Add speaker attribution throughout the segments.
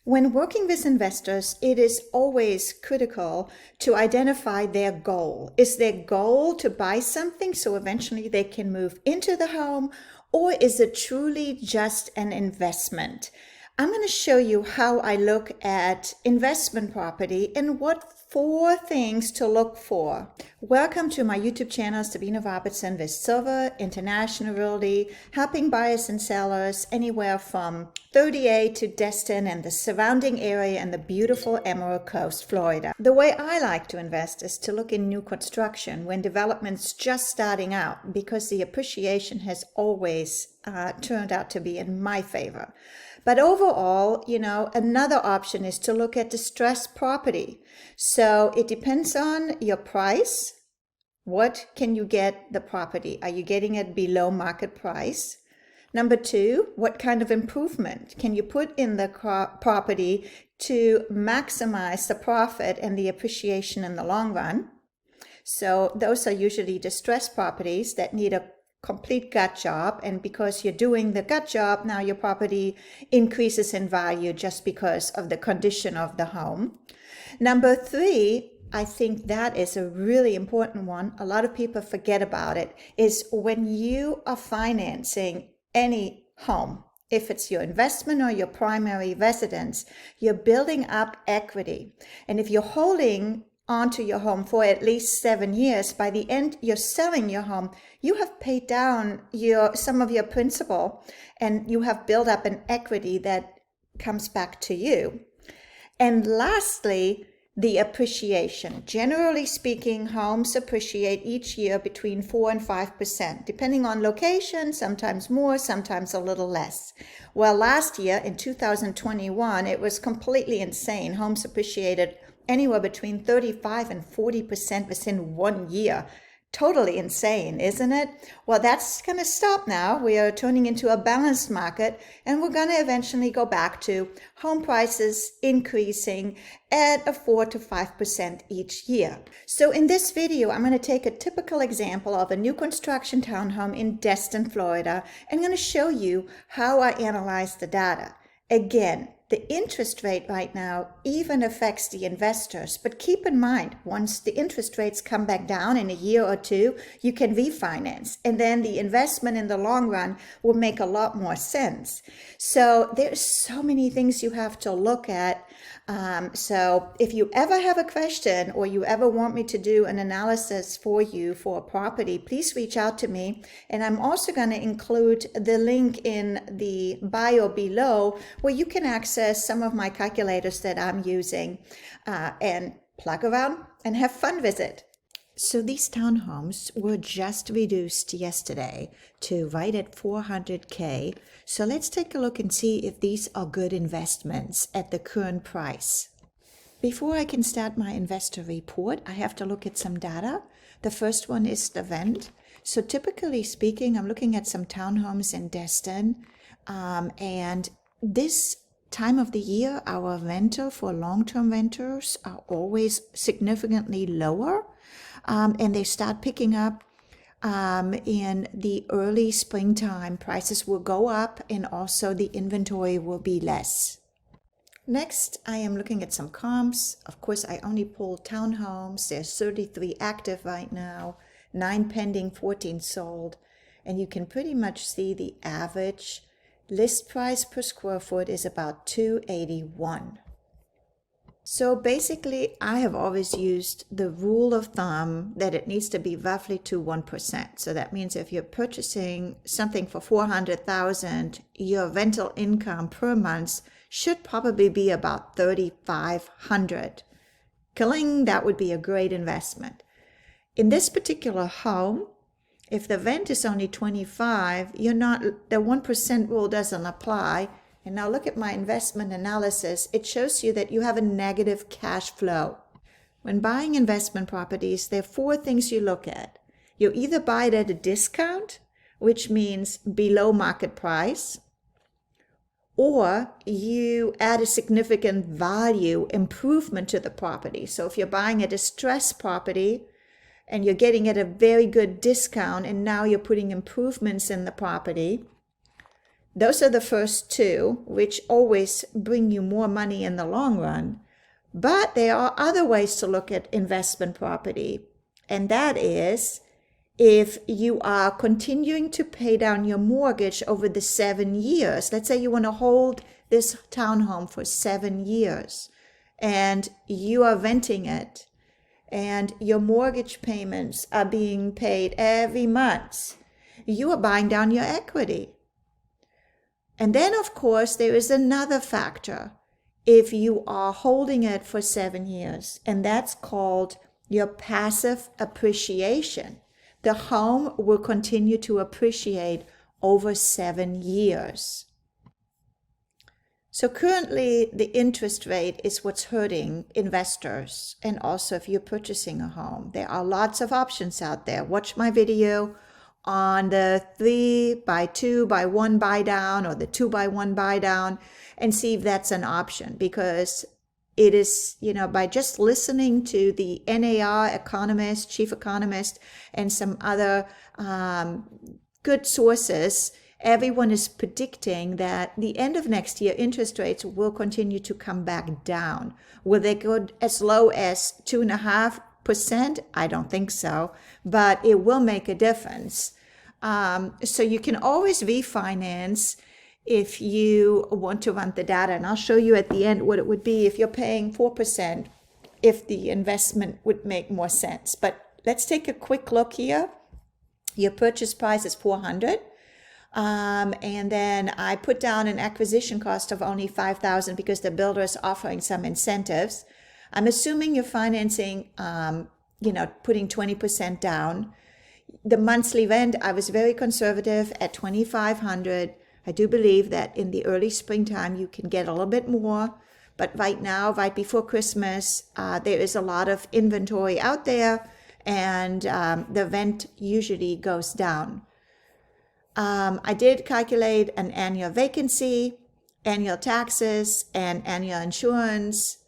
Speaker 1: When working with investors, it is always critical to identify their goal. Is their goal to buy something so eventually they can move into the home, or is it truly just an investment? I'm going to show you how I look at investment property and what 4 things to look for. Welcome to my YouTube channel, Sabina Robertson with Silver International Realty, helping buyers and sellers anywhere from 38 to Destin and the surrounding area and the beautiful Emerald Coast, Florida. The way I like to invest is to look in new construction when development's just starting out, because the appreciation has always turned out to be in my favor. But overall, another option is to look at distressed property. So it depends on your price. What can you get the property? Are you getting it below market price? Number 2, what kind of improvement can you put in the property to maximize the profit and the appreciation in the long run? So those are usually distressed properties that need a complete gut job, and because you're doing the gut job, now your property increases in value just because of the condition of the home. Number 3, I think that is a really important one. A lot of people forget about it, is when you are financing any home, if it's your investment or your primary residence, you're building up equity. And if you're holding onto your home for at least 7 years, by the end you're selling your home, you have paid down some of your principal and you have built up an equity that comes back to you. And lastly, the appreciation. Generally speaking, homes appreciate each year between 4 and 5%, depending on location, sometimes more, sometimes a little less. Well, last year in 2021, it was completely insane. Homes appreciated anywhere between 35 and 40% within 1 year. Totally insane, isn't it? Well, that's going to stop now. We are turning into a balanced market, and we're going to eventually go back to home prices increasing at a 4 to 5% each year. So in this video, I'm going to take a typical example of a new construction townhome in Destin, Florida, and I'm going to show you how I analyze the data. Again, the interest rate right now even affects the investors, but keep in mind, once the interest rates come back down in a year or 2, you can refinance, and then the investment in the long run will make a lot more sense. So there's so many things you have to look at. So if you ever have a question or you ever want me to do an analysis for you for a property, please reach out to me. And I'm also going to include the link in the bio below where you can access some of my calculators that I'm using and plug around and have fun with it. So these townhomes were just reduced yesterday to right at $400K. So let's take a look and see if these are good investments at the current price. Before I can start my investor report, I have to look at some data. The first one is the rent. So typically speaking, I'm looking at some townhomes in Destin, and this time of the year, our rental for long-term renters are always significantly lower. And they start picking up in the early springtime. Prices will go up and also the inventory will be less. Next, I am looking at some comps. Of course, I only pulled townhomes. There's 33 active right now, 9 pending, 14 sold. And you can pretty much see the average list price per square foot is about $281. So basically, I have always used the rule of thumb that it needs to be roughly to 1%. So that means if you're purchasing something for $400,000, your rental income per month should probably be about $3,500. Killing, that would be a great investment. In this particular home, if the rent is only $25,000, the 1% rule doesn't apply. And now look at my investment analysis. It shows you that you have a negative cash flow. When buying investment properties, there are 4 things you look at. You either buy it at a discount, which means below market price, or you add a significant value improvement to the property. So if you're buying a distressed property and you're getting at a very good discount and now you're putting improvements in the property, Those are the first two, which always bring you more money in the long run. But there are other ways to look at investment property, and that is if you are continuing to pay down your mortgage over the 7 years. Let's say you want to hold this townhome for 7 years and you are renting it and your mortgage payments are being paid every month. You are buying down your equity. And then, of course, there is another factor. If you are holding it for 7 years, and that's called your passive appreciation. The home will continue to appreciate over 7 years. So currently, the interest rate is what's hurting investors. And also, if you're purchasing a home, there are lots of options out there. Watch my video on the 3x2x1 buy down or the 2x1 buy down and see if that's an option, because it is, by just listening to the NAR economist, chief economist, and some other good sources, everyone is predicting that the end of next year, interest rates will continue to come back down. Will they go as low as 2.5%? I don't think so, but it will make a difference. So you can always refinance if you want to run the data. And I'll show you at the end what it would be if you're paying 4%, if the investment would make more sense. But let's take a quick look here. Your purchase price is $400. And then I put down an acquisition cost of only $5,000 because the builder is offering some incentives. I'm assuming you're financing, putting 20% down. The monthly rent, I was very conservative at $2,500. I do believe that in the early springtime, you can get a little bit more. But right now, right before Christmas, there is a lot of inventory out there, and the rent usually goes down. I did calculate an annual vacancy, annual taxes, and annual insurance.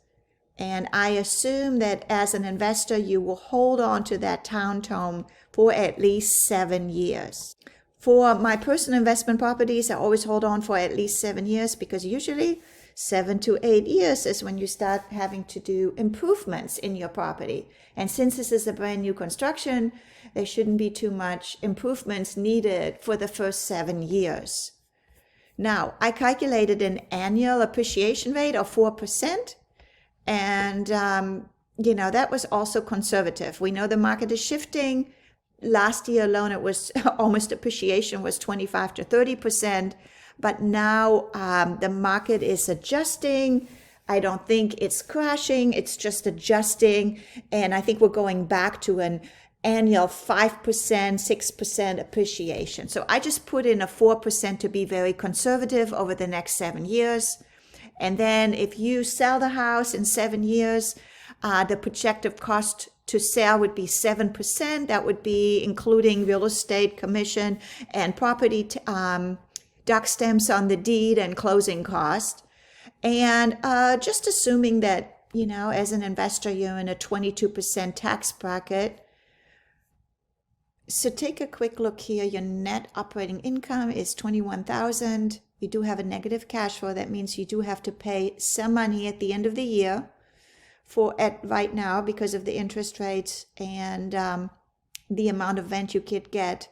Speaker 1: And I assume that as an investor, you will hold on to that townhome for at least 7 years. For my personal investment properties, I always hold on for at least 7 years, because usually 7 to 8 years is when you start having to do improvements in your property. And since this is a brand new construction, there shouldn't be too much improvements needed for the first 7 years. Now, I calculated an annual appreciation rate of 4%. And, that was also conservative. We know the market is shifting. Last year alone, it was almost appreciation was 25 to 30%. But now the market is adjusting. I don't think it's crashing. It's just adjusting. And I think we're going back to an annual 5%, 6% appreciation. So I just put in a 4% to be very conservative over the next 7 years. And then if you sell the house in 7 years, the projected cost to sell would be 7%. That would be including real estate commission and property doc stamps on the deed and closing cost. And just assuming that, as an investor, you're in a 22% tax bracket. So take a quick look here. Your net operating income is $21,000. You do have a negative cash flow. That means you do have to pay some money at the end of the year right now because of the interest rates and the amount of rent you could get.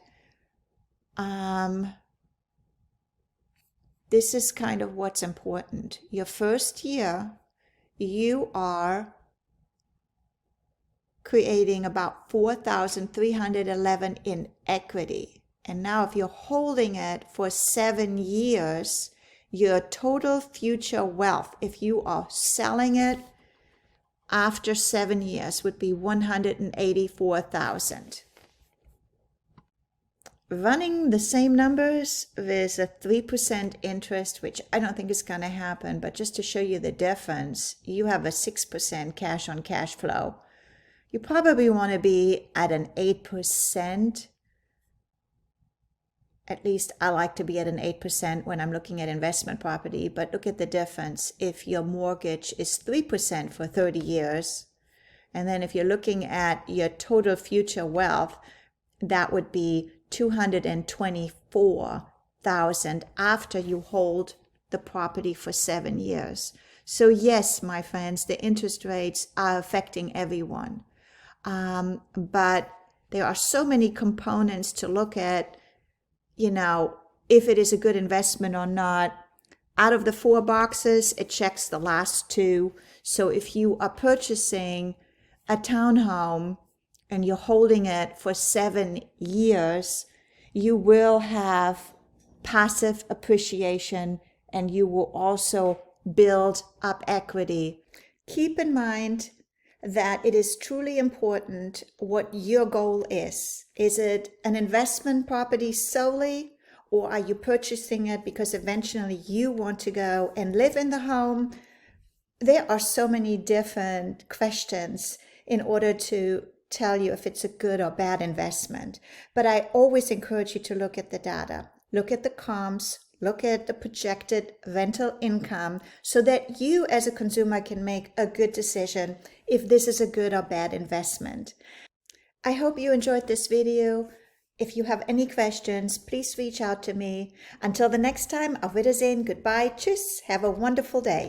Speaker 1: This is kind of what's important. Your first year, you are creating about $4,311 in equity. And now if you're holding it for 7 years, your total future wealth, if you are selling it after 7 years, would be $184,000. Running the same numbers with a 3% interest, which I don't think is going to happen, but just to show you the difference, you have a 6% cash on cash flow. You probably want to be at an 8%. At least I like to be at an 8% when I'm looking at investment property, but look at the difference. If your mortgage is 3% for 30 years, and then if you're looking at your total future wealth, that would be $224 $500,000 after you hold the property for 7 years. So yes, my friends, the interest rates are affecting everyone. But there are so many components to look at, if it is a good investment or not. Out of the 4 boxes, it checks the last 2. So if you are purchasing a townhome and you're holding it for 7 years, you will have passive appreciation and you will also build up equity. Keep in mind that it is truly important what your goal is. Is it an investment property solely, or are you purchasing it because eventually you want to go and live in the home? There are so many different questions in order to tell you if it's a good or bad investment. But I always encourage you to look at the data, look at the comps, look at the projected rental income so that you as a consumer can make a good decision if this is a good or bad investment. I hope you enjoyed this video. If you have any questions, please reach out to me. Until the next time, auf Wiedersehen, goodbye, tschüss, have a wonderful day.